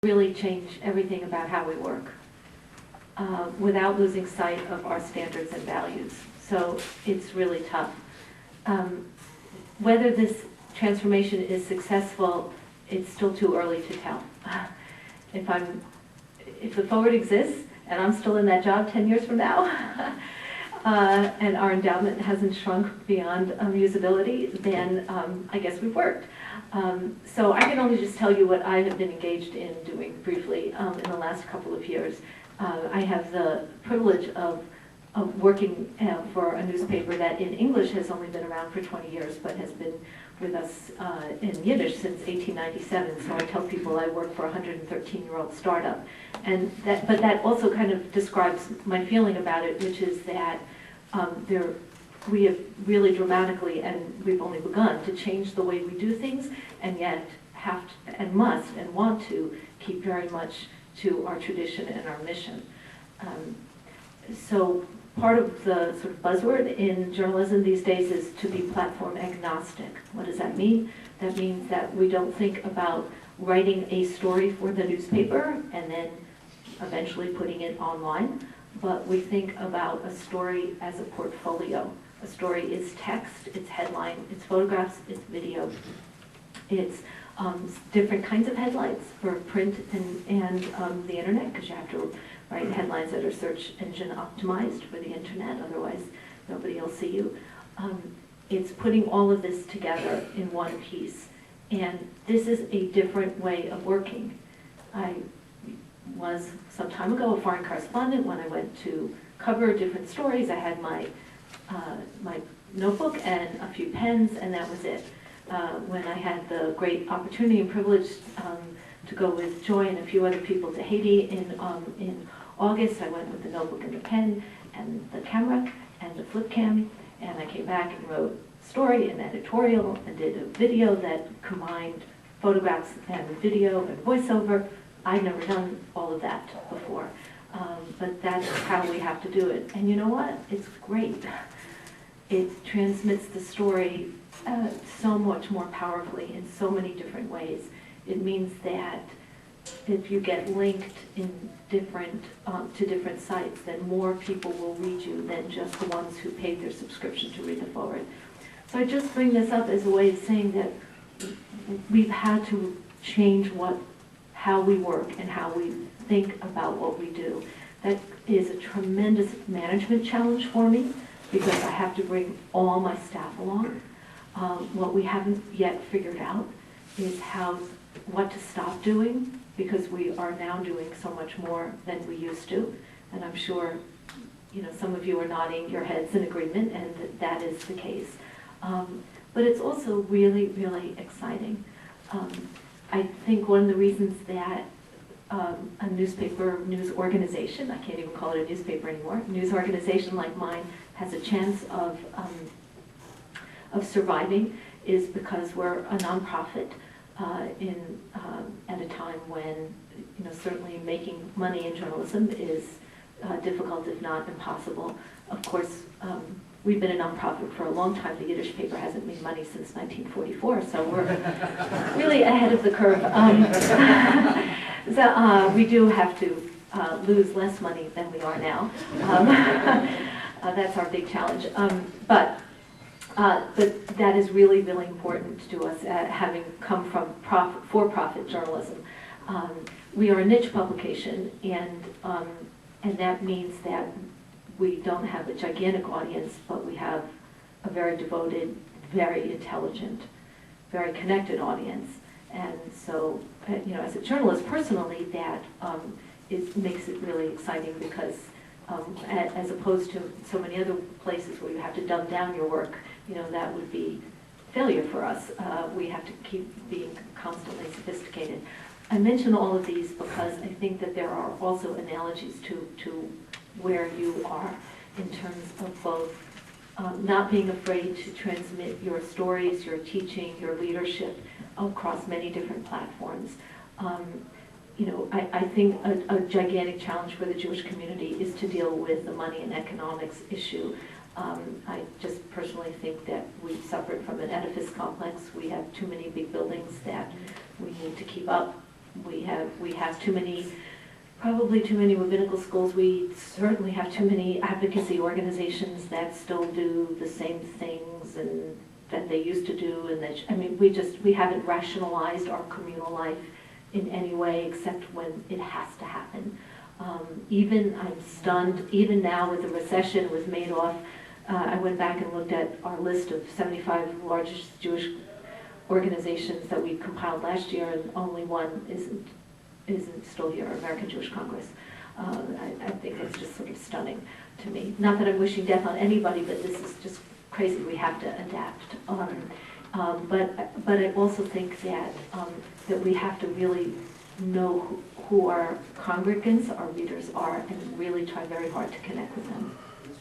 really change everything about how we work without losing sight of our standards and values. So it's really tough. Whether this transformation is successful, it's still too early to tell. If the forward exists and I'm still in that job 10 years from now, and our endowment hasn't shrunk beyond usability, then I guess we've worked. So I can only just tell you what I have been engaged in doing briefly in the last couple of years. I have the privilege of working for a newspaper that in English has only been around for 20 years, but has been with us in Yiddish since 1897. So I tell people I work for a 113-year-old startup. But that also kind of describes my feeling about it, which is that we have really dramatically, and we've only begun, to change the way we do things, and yet have to, and must and want to keep very much to our tradition and our mission. So part of the sort of buzzword in journalism these days is to be platform agnostic. What does that mean? That means that we don't think about writing a story for the newspaper and then eventually putting it online, but we think about a story as a portfolio. A story is text, it's headline, it's photographs, it's video. It's different kinds of headlines for print and the internet, because you have to write headlines that are search engine optimized for the internet, otherwise nobody will see you. It's putting all of this together in one piece. And this is a different way of working. I was some time ago a foreign correspondent. When I went to cover different stories, I had my notebook and a few pens, and that was it. When I had the great opportunity and privilege to go with Joy and a few other people to Haiti in August, I went with the notebook and the pen and the camera and the flip cam, and I came back and wrote a story and editorial and did a video that combined photographs and video and voiceover. I'd never done all of that before, but that's how we have to do it. And you know what? It's great. It transmits the story so much more powerfully in so many different ways. It means that if you get linked in to different sites, then more people will read you than just the ones who paid their subscription to read the forward. So I just bring this up as a way of saying that we've had to change how we work and how we think about what we do. That is a tremendous management challenge for me, because I have to bring all my staff along. What we haven't yet figured out is what to stop doing, because we are now doing so much more than we used to. And I'm sure some of you are nodding your heads in agreement, and that is the case. But it's also really, really exciting. I think one of the reasons that a news organization, I can't even call it a newspaper anymore, news organization like mine has a chance of surviving is because we're a nonprofit at a time when certainly making money in journalism is difficult, if not impossible. Of course, we've been a nonprofit for a long time. The Yiddish paper hasn't made money since 1944, so we're really ahead of the curve. So we do have to lose less money than we are now. That's our big challenge. But that is really, really important to us, having come from for-profit journalism. We are a niche publication, and that means that we don't have a gigantic audience, but we have a very devoted, very intelligent, very connected audience. And so, as a journalist personally, that makes it really exciting, because as opposed to so many other places where you have to dumb down your work, that would be failure for us. We have to keep being constantly sophisticated. I mention all of these because I think that there are also analogies to where you are in terms of both not being afraid to transmit your stories, your teaching, your leadership across many different platforms. I think a gigantic challenge for the Jewish community is to deal with the money and economics issue. I just personally think that we've suffered from an edifice complex. We have too many big buildings that we need to keep up, We have too many, probably too many rabbinical schools. We certainly have too many advocacy organizations that still do the same things and that they used to do. And that, I mean, we haven't rationalized our communal life in any way except when it has to happen. I'm stunned, even now with the recession, with Madoff, I went back and looked at our list of 75 largest Jewish organizations that we compiled last year, and only one isn't still here, American Jewish Congress. I think that's just sort of stunning to me. Not that I'm wishing death on anybody, but this is just crazy. We have to adapt. But I also think that that we have to really know who our congregants, our readers are, and really try very hard to connect with them.